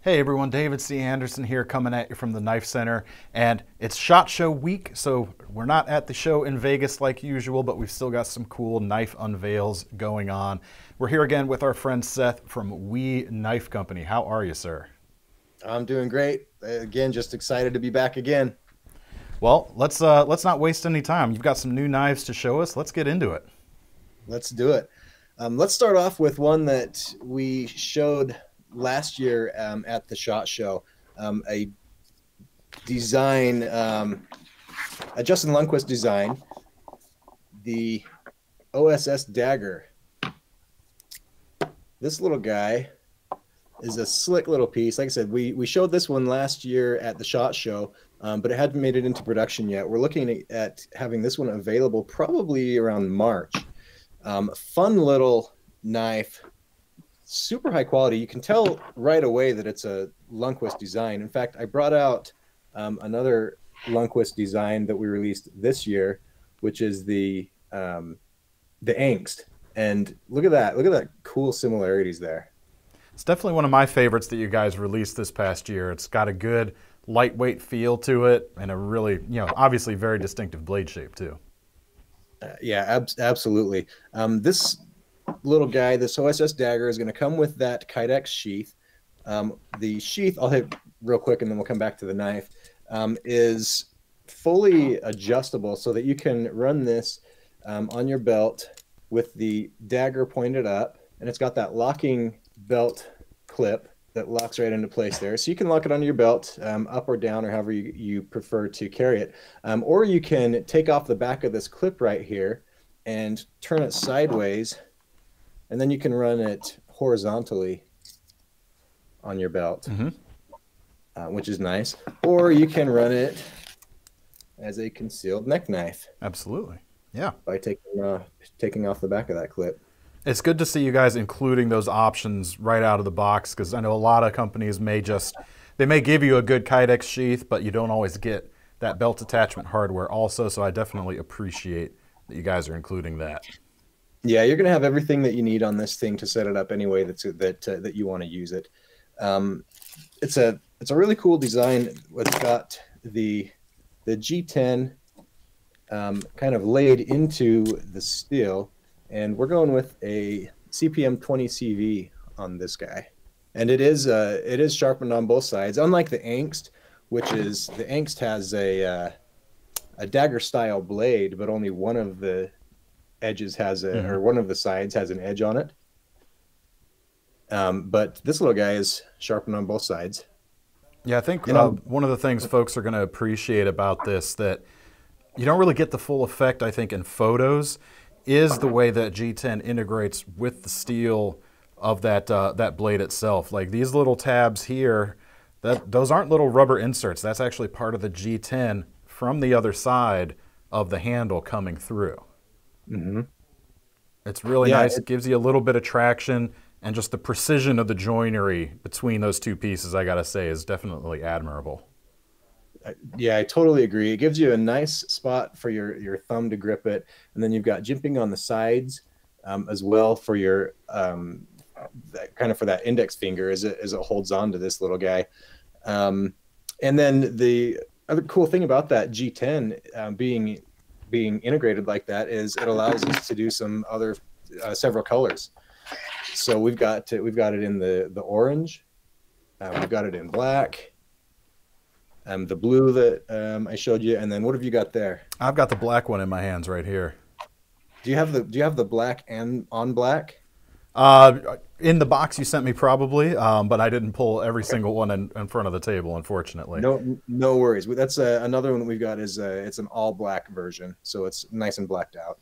Hey everyone, David C. Anderson here coming at you from the Knife Center. And it's SHOT Show week, so we're not at the show in Vegas like usual, but we've still got some cool knife unveils going on. We're here again with our friend Seth from We Knife Company. How are you, sir? I'm doing great. Again, just excited to be back again. Well, let's not waste any time. You've got some new knives to show us. Let's get into it. Let's do it. Let's start off with one that we showed last year at the SHOT Show. A design, a Justin Lundquist design, the OSS Dagger. This little guy is a slick little piece. Like I said, we showed this one last year at the SHOT Show, but it hadn't made it into production yet. We're looking at having this one available probably around March. Fun little knife, super high quality. You can tell right away that it's a Lundquist design. In fact, I brought out another Lundquist design that we released this year, which is the Angst. And look at that! Look at that cool similarities there. It's definitely one of my favorites that you guys released this past year. It's got a good lightweight feel to it and a really, obviously very distinctive blade shape too. Yeah, absolutely. This little guy, this OSS Dagger, is going to come with that Kydex sheath. The sheath, I'll hit real quick and then we'll come back to the knife, is fully adjustable so that you can run this on your belt with the dagger pointed up, and it's got that locking belt clip that locks right into place there. So you can lock it onto your belt, up or down, or however you prefer to carry it. Or you can take off the back of this clip right here and turn it sideways, and then you can run it horizontally on your belt, which is nice. Or you can run it as a concealed neck knife. Absolutely. Yeah. By taking off the back of that clip. It's good to see you guys including those options right out of the box, because I know a lot of companies may give you a good Kydex sheath, but you don't always get that belt attachment hardware also, so I definitely appreciate that you guys are including that. Yeah, you're going to have everything that you need on this thing to set it up anyway that you want to use it. It's a really cool design. It's got the G10 kind of laid into the steel, and we're going with a CPM 20 CV on this guy, and it is sharpened on both sides. Unlike the Angst, the Angst has a dagger style blade, but only one of the edges has or one of the sides has an edge on it. But this little guy is sharpened on both sides. Yeah, I think one of the things folks are going to appreciate about this that you don't really get the full effect, I think, in photos, is the way that G10 integrates with the steel of that blade itself. Like these little tabs here, those aren't little rubber inserts. That's actually part of the G10 from the other side of the handle coming through. It's really nice. It gives you a little bit of traction, and just the precision of the joinery between those two pieces, I gotta say, is definitely admirable. Yeah, I totally agree. It gives you a nice spot for your thumb to grip it, and then you've got jimping on the sides as well for your for that index finger as it holds on to this little guy. And then the other cool thing about that G10 being integrated like that is it allows us to do some other several colors. So we've got it in the orange, we've got it in black. The blue that I showed you, and then what have you got there? I've got the black one in my hands right here. Do you have the black and on black? In the box you sent me probably, but I didn't pull every single one in front of the table, unfortunately. No worries. That's another one that we've got is it's an all black version, so it's nice and blacked out.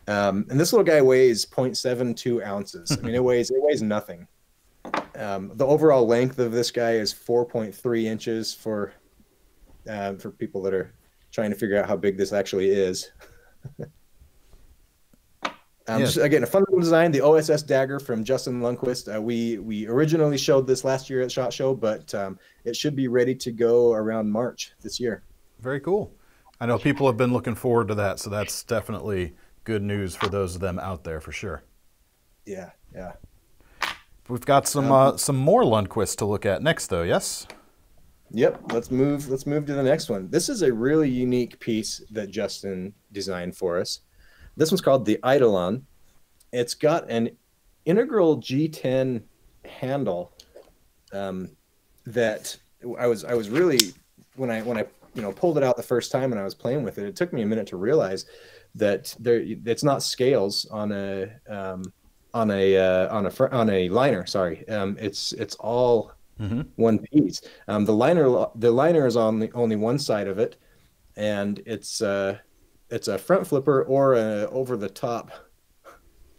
And this little guy weighs 0.72 ounces. I mean, it weighs nothing. The overall length of this guy is 4.3 inches for people that are trying to figure out how big this actually is. Again, a fun little design, the OSS Dagger from Justin Lundquist. We originally showed this last year at SHOT Show, but it should be ready to go around March this year. Very cool. I know people have been looking forward to that, so that's definitely good news for those of them out there for sure. Yeah. We've got some more Lundquist to look at next, though. Yes. Yep. Let's move to the next one. This is a really unique piece that Justin designed for us. This one's called the Eidolon. It's got an integral G10 handle that I was really, when I pulled it out the first time and I was playing with it, it took me a minute to realize that it's not scales on a liner. Sorry, it's all one piece. The liner is on only one side of it, and it's a front flipper or a over the top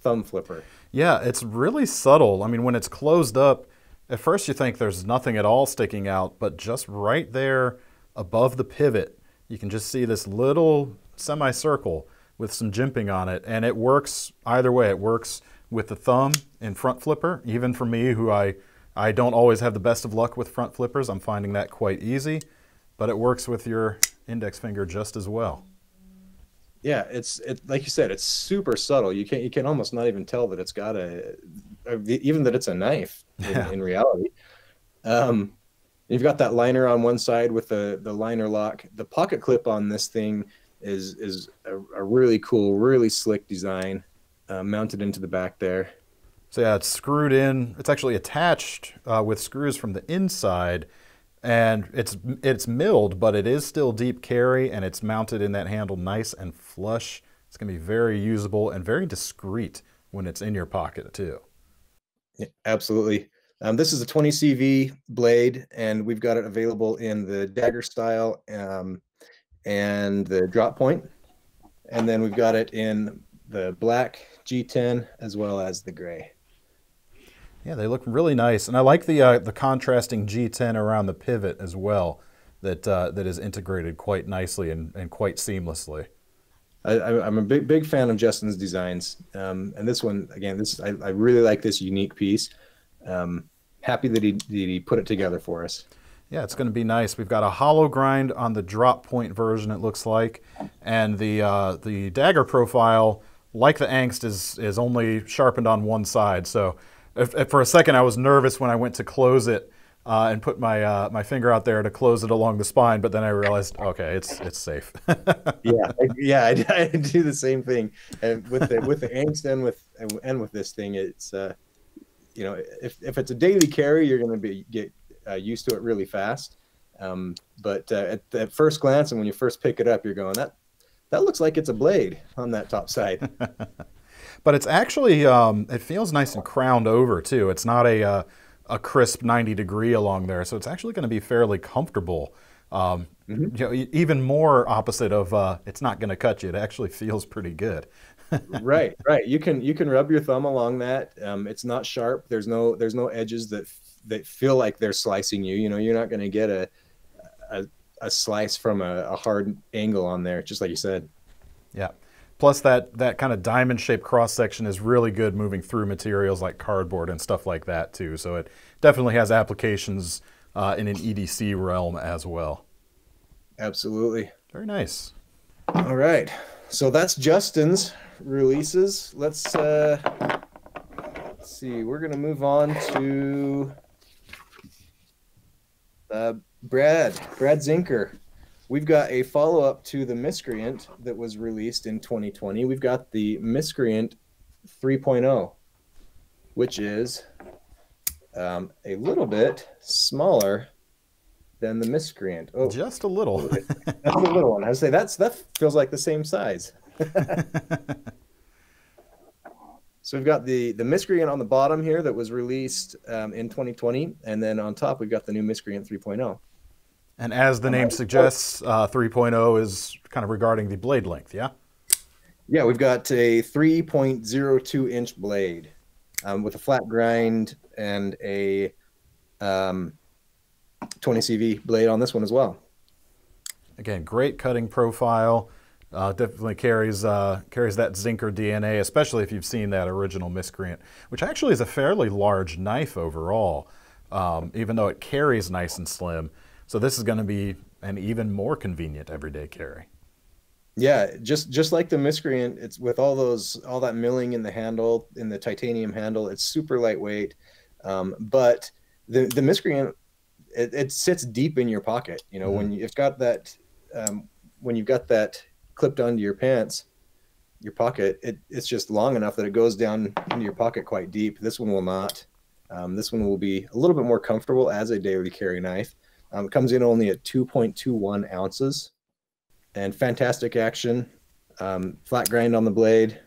thumb flipper. Yeah, it's really subtle. I mean, when it's closed up, at first you think there's nothing at all sticking out, but just right there above the pivot, you can just see this little semicircle with some jimping on it, and it works either way. It works with the thumb and front flipper. Even for me, who I don't always have the best of luck with front flippers, I'm finding that quite easy, but it works with your index finger just as well. Yeah, it's like you said, it's super subtle. You can almost not even tell that it's got even that it's a knife in reality. You've got that liner on one side with the liner lock. The pocket clip on this thing is a really cool, really slick design, mounted into the back there. So yeah, it's screwed in. It's actually attached with screws from the inside, and it's milled, but it is still deep carry, and it's mounted in that handle nice and flush. It's going to be very usable and very discreet when it's in your pocket too. Yeah, absolutely. This is a 20 CV blade, and we've got it available in the dagger style and the drop point. And then we've got it in the black G10 as well as the gray. Yeah, they look really nice, and I like the contrasting G10 around the pivot as well. That is integrated quite nicely and quite seamlessly. I'm a big fan of Justin's designs, and this one again. I really like this unique piece. Happy that he put it together for us. Yeah, it's going to be nice. We've got a hollow grind on the drop point version, it looks like, and the dagger profile, like the Angst, is only sharpened on one side. So if for a second I was nervous when I went to close it and put my finger out there to close it along the spine, but then I realized, okay, it's safe. yeah, I do the same thing. And with the Angst and with this thing, it's if it's a daily carry, you're going to get used to it really fast. But at first glance, and when you first pick it up, you're going, that looks like it's a blade on that top side. But it's actually, it feels nice and crowned over too. It's not a crisp 90 degree along there, so it's actually going to be fairly comfortable. Even more opposite of it's not going to cut you. It actually feels pretty good. Right. You can rub your thumb along that. It's not sharp. There's no edges that feel like they're slicing you. You're not going to get a slice from a hard angle on there, just like you said. Yeah. Plus that kind of diamond shaped cross section is really good moving through materials like cardboard and stuff like that too. So it definitely has applications in an EDC realm as well. Absolutely. Very nice. All right. So that's Justin's releases. Let's see. We're going to move on to Brad Zinker. We've got a follow-up to the Miscreant that was released in 2020. We've got the Miscreant 3.0, which is a little bit smaller than the Miscreant. Oh, just a little. That's a little one. I would say that feels like the same size. So we've got the Miscreant on the bottom here that was released in 2020, and then on top we've got the new Miscreant 3.0. And as the name suggests, 3.0 is kind of regarding the blade length, yeah? Yeah, we've got a 3.02 inch blade with a flat grind and a 20 CV blade on this one as well. Again, great cutting profile. Definitely carries that Zinker DNA, especially if you've seen that original Miscreant, which actually is a fairly large knife overall, even though it carries nice and slim. So this is going to be an even more convenient everyday carry. Yeah, just like the Miscreant, it's with all that milling in the handle, in the titanium handle. It's super lightweight. But the Miscreant, it sits deep in your pocket. You know, when you've got that, when you've got that clipped onto your pants, your pocket, it's just long enough that it goes down into your pocket quite deep. This one will not. This one will be a little bit more comfortable as a daily carry knife. It comes in only at 2.21 ounces, and fantastic action. Flat grind on the blade.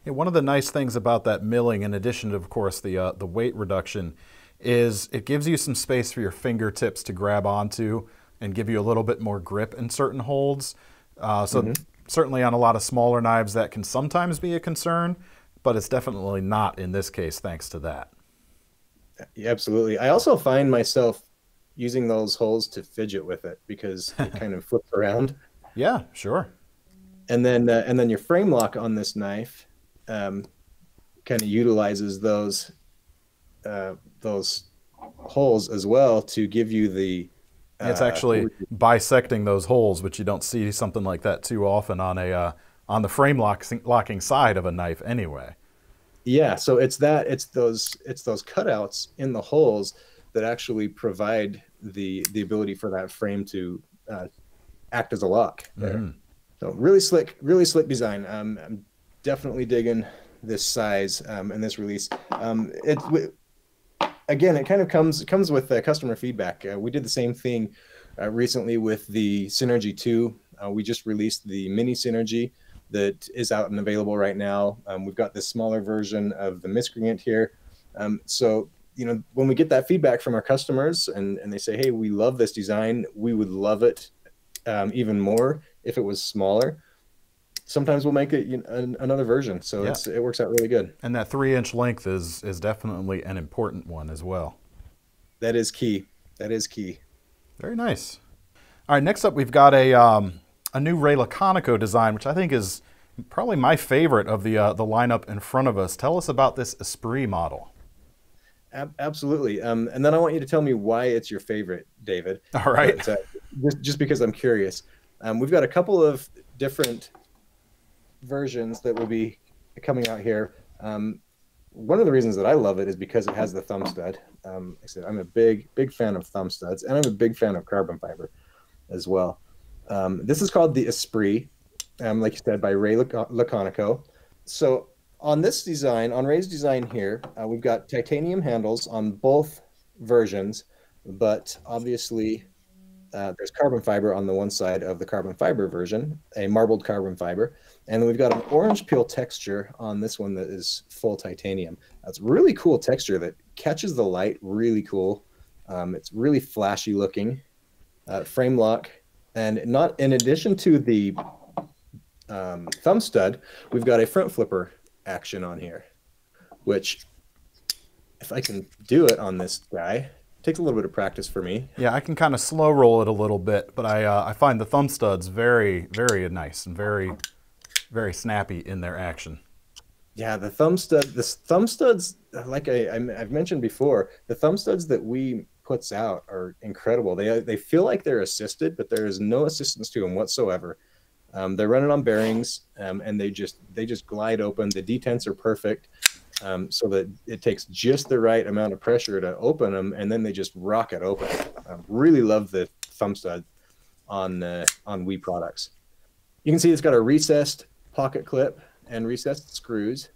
Yeah, one of the nice things about that milling, in addition to, of course, the weight reduction, is it gives you some space for your fingertips to grab onto and give you a little bit more grip in certain holds. Certainly on a lot of smaller knives that can sometimes be a concern, but it's definitely not in this case thanks to that. Yeah, absolutely. I also find myself using those holes to fidget with it because it kind of flips around. Yeah, sure. And then your frame lock on this knife kind of utilizes those holes as well to give you the. It's actually bisecting those holes, which you don't see something like that too often on a on the frame locking side of a knife anyway. Yeah, so it's those cutouts in the holes that actually provide the ability for that frame to act as a lock there. So really slick design. I'm definitely digging this size and this release. Again, it kind of comes with customer feedback. We did the same thing recently with the Synergy 2. We just released the Mini Synergy that is out and available right now. We've got this smaller version of the Miscreant here. So, you know, when we get that feedback from our customers and they say, hey, we love this design, we would love it even more if it was smaller. Sometimes we'll make it another version. So it works out really good. And that 3-inch length is definitely an important one as well. That is key. That is key. Very nice. All right, next up we've got a new Ray Laconico design, which I think is probably my favorite of the lineup in front of us. Tell us about this Esprit model. Absolutely. And then I want you to tell me why it's your favorite, David. All right. But, just because I'm curious. We've got a couple of different versions that will be coming out here. One of the reasons that I love it is because it has the thumb stud. Like I said, I'm a big fan of thumb studs, and I'm a big fan of carbon fiber as well. This is called the Esprit, like you said, by Ray Laconico. So on this design, on Ray's design here, we've got titanium handles on both versions, but obviously there's carbon fiber on the one side of the carbon fiber version, a marbled carbon fiber. And then we've got an orange peel texture on this one that is full titanium. That's really cool texture that catches the light really cool. It's really flashy looking. Frame lock. And not in addition to the thumb stud, we've got a front flipper action on here, which if I can do it on this guy, takes a little bit of practice for me. Yeah, I can kind of slow roll it a little bit, but I find the thumb studs very, very nice and very, very snappy in their action. Yeah, the thumb studs, like I've mentioned before, the thumb studs that we puts out are incredible. They feel like they're assisted, but there is no assistance to them whatsoever. They're running on bearings, and they just glide open. The detents are perfect. So that it takes just the right amount of pressure to open them, and then they just rocket open. I really love the thumb stud on WE products. You can see it's got a recessed pocket clip and recessed screws.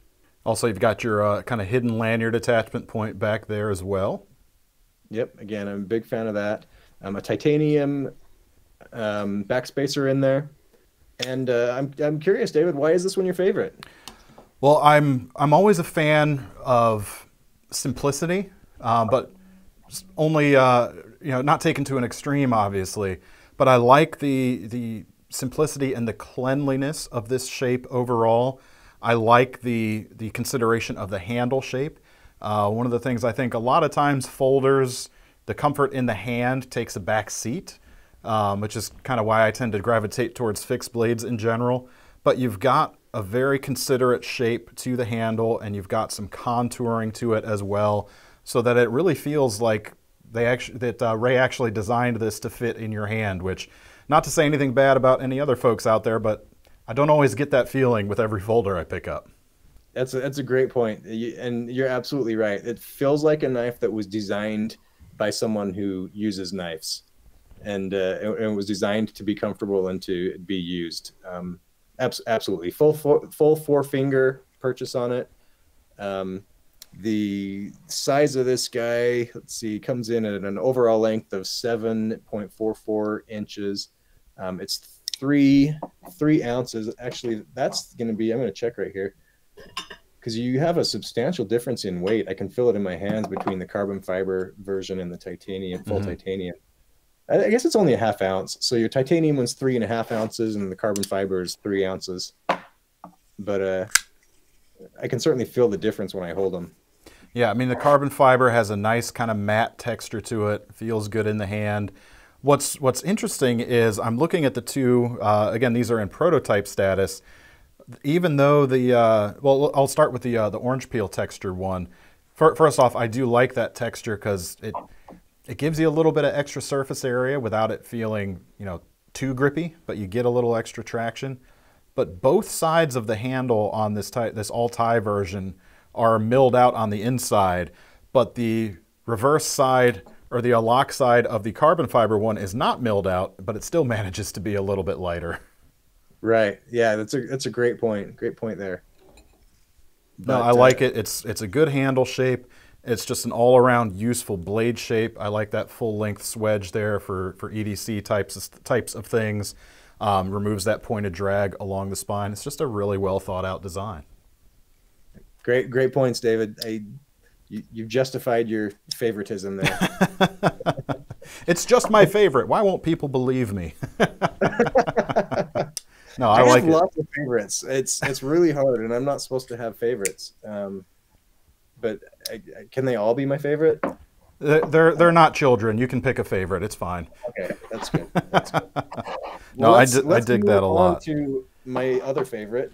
Also, you've got your kind of hidden lanyard attachment point back there as well. Yep, again, I'm a big fan of that. A titanium backspacer in there. And I'm curious, David, why is this one your favorite? Well, I'm always a fan of simplicity, but only not taken to an extreme, obviously. But I like the simplicity and the cleanliness of this shape overall. I like the consideration of the handle shape. One of the things I think a lot of times folders, the comfort in the hand takes a back seat, which is kind of why I tend to gravitate towards fixed blades in general. But you've got a very considerate shape to the handle, and you've got some contouring to it as well, so that it really feels like Ray actually designed this to fit in your hand, which, not to say anything bad about any other folks out there, but I don't always get that feeling with every folder I pick up. That's a great point, and you're absolutely right. It feels like a knife that was designed by someone who uses knives, and it was designed to be comfortable and to be used. Absolutely, full four finger purchase on it. The size of this guy, let's see, comes in at an overall length of 7.44 inches. It's three ounces. Actually, that's going to be, I'm going to check right here, because you have a substantial difference in weight. I can feel it in my hands between the carbon fiber version and the titanium, full titanium. I guess it's only a half ounce. So your titanium one's 3.5 ounces and the carbon fiber is 3 ounces. But I can certainly feel the difference when I hold them. Yeah, I mean, the carbon fiber has a nice kind of matte texture to it. Feels good in the hand. What's interesting is I'm looking at the two, again, these are in prototype status. Even though the, well, I'll start with the orange peel texture one. First off, I do like that texture because it gives you a little bit of extra surface area without it feeling, too grippy, but you get a little extra traction. But both sides of the handle on this all-tie version are milled out on the inside, but the reverse side or the lock side of the carbon fiber one is not milled out, but it still manages to be a little bit lighter. Right. Yeah, that's a great point. Great point there. No, I like it. It's a good handle shape. It's just an all-around useful blade shape. I like that full-length swedge there for EDC types of things. Removes that pointed drag along the spine. It's just a really well thought-out design. Great points, David. You've justified your favoritism there. It's just my favorite. Why won't people believe me? No, I like it. Lots of favorites. It's really hard, and I'm not supposed to have favorites. But can they all be my favorite? They're not children. You can pick a favorite. It's fine. Okay, that's good. That's good. No, I dig that a lot. On to my other favorite.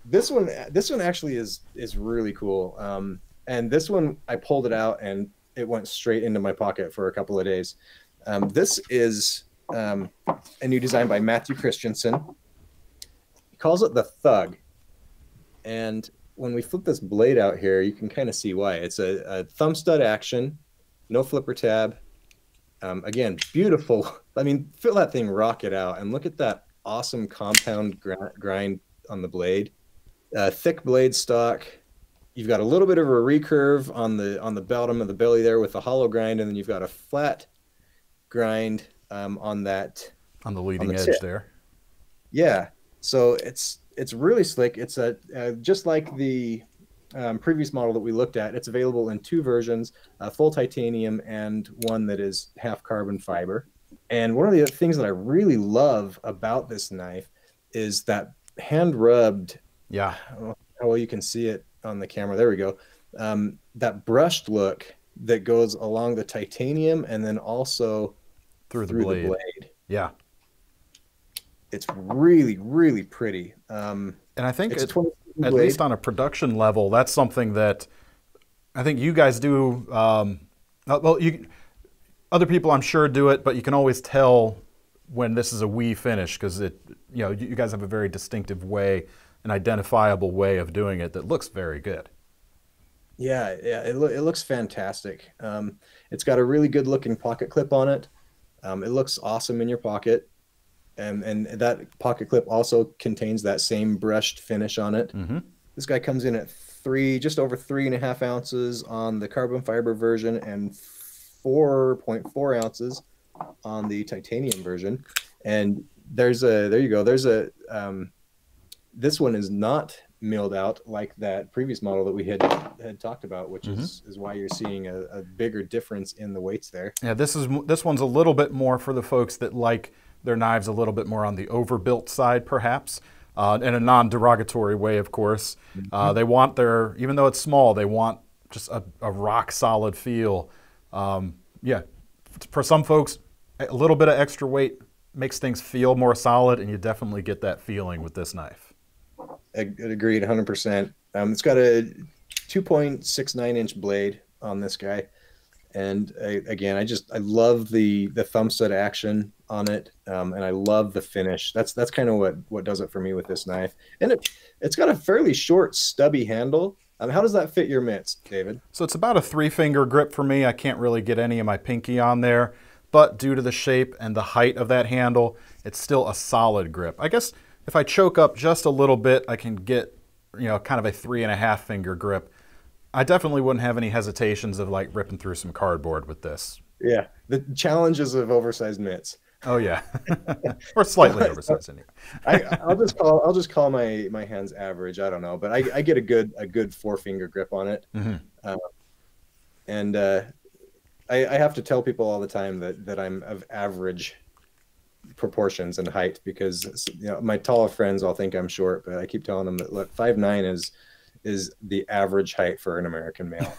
This one actually is really cool. And this one, I pulled it out and it went straight into my pocket for a couple of days. This is a new design by Matthew Christensen. He calls it the Thug. And when we flip this blade out here, you can kind of see why. It's a thumb stud action, no flipper tab. Again, beautiful. I mean, feel that thing rock it out, and look at that awesome compound grind on the blade. Thick blade stock. You've got a little bit of a recurve on the bottom of the belly there with the hollow grind, and then you've got a flat grind on the leading edge there. Yeah, so it's really slick. It's just like the previous model that we looked at. It's available in two versions, full titanium and one that is half carbon fiber. And one of the things that I really love about this knife is that hand rubbed. Yeah. I don't know how well you can see it on the camera. There we go. That brushed look that goes along the titanium and then also through the blade. Yeah. It's really, really pretty. And I think at least on a production level, that's something that I think you guys do. Other people I'm sure do it, but you can always tell when this is a wee finish because you guys have a very distinctive way, an identifiable way of doing it that looks very good. Yeah, it looks fantastic. It's got a really good looking pocket clip on it. It looks awesome in your pocket. And that pocket clip also contains that same brushed finish on it. Mm-hmm. This guy comes in at just over 3.5 ounces on the carbon fiber version and 4.4 ounces on the titanium version. And there you go. This one is not milled out like that previous model that we had talked about, which is why you're seeing a bigger difference in the weights there. Yeah, this one's a little bit more for the folks that like their knives a little bit more on the overbuilt side, perhaps, in a non-derogatory way, of course. They want even though it's small, they want just a rock-solid feel. Yeah, for some folks, a little bit of extra weight makes things feel more solid, and you definitely get that feeling with this knife. Agreed, 100%. It's got a 2.69-inch blade on this guy. And again, I love the thumb stud action on it, and I love the finish. That's kind of what does it for me with this knife. And it's got a fairly short, stubby handle. How does that fit your mitts, David? So it's about a 3-finger grip for me. I can't really get any of my pinky on there, but due to the shape and the height of that handle, it's still a solid grip. I guess if I choke up just a little bit, I can get, kind of a 3.5-finger grip. I definitely wouldn't have any hesitations of like ripping through some cardboard with this. Yeah, the challenges of oversized mitts. Oh yeah, or slightly oversized anyway. I'll just call my hands average. I don't know, but I get a good 4-finger grip on it. And I have to tell people all the time that I'm of average proportions and height, because my taller friends all think I'm short, but I keep telling them that, look, 5'9" is the average height for an American male.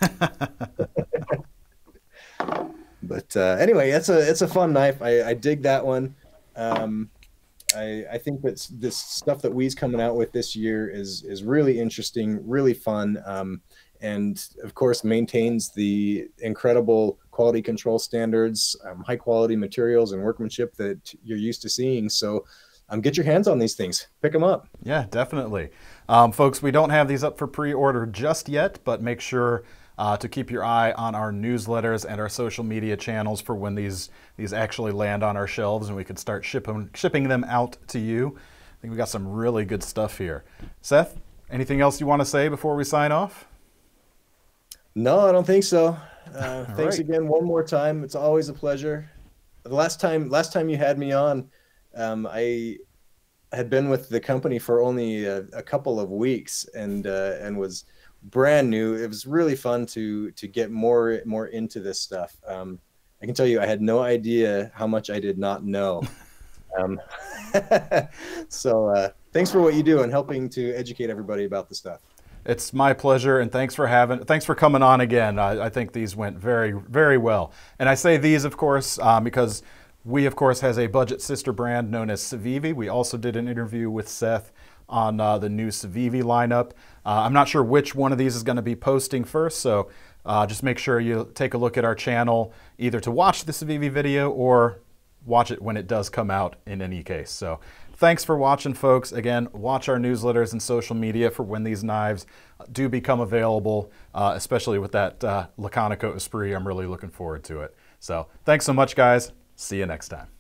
But anyway, it's a fun knife. I dig that one. I think that this stuff that Wee's coming out with this year is really interesting, really fun, and of course maintains the incredible quality control standards, high quality materials and workmanship that you're used to seeing. So get your hands on these things. Pick them up. Yeah, definitely. Folks, we don't have these up for pre-order just yet, but make sure to keep your eye on our newsletters and our social media channels for when these actually land on our shelves and we can start shipping them out to you. I think we got some really good stuff here. Seth, anything else you want to say before we sign off? No, I don't think so. Thanks again one more time. It's always a pleasure. The last time you had me on, I had been with the company for only a couple of weeks and was brand new. It was really fun to get more into this stuff. I can tell you, I had no idea how much I did not know. So thanks for what you do and helping to educate everybody about the stuff. It's my pleasure, and thanks for coming on again. I think these went very, very well. And I say these, of course, because we, of course, has a budget sister brand known as Civivi. We also did an interview with Seth on the new Civivi lineup. I'm not sure which one of these is going to be posting first, so just make sure you take a look at our channel either to watch the Civivi video or watch it when it does come out in any case. So thanks for watching, folks. Again, watch our newsletters and social media for when these knives do become available, especially with that Laconico Esprit. I'm really looking forward to it. So thanks so much, guys. See you next time.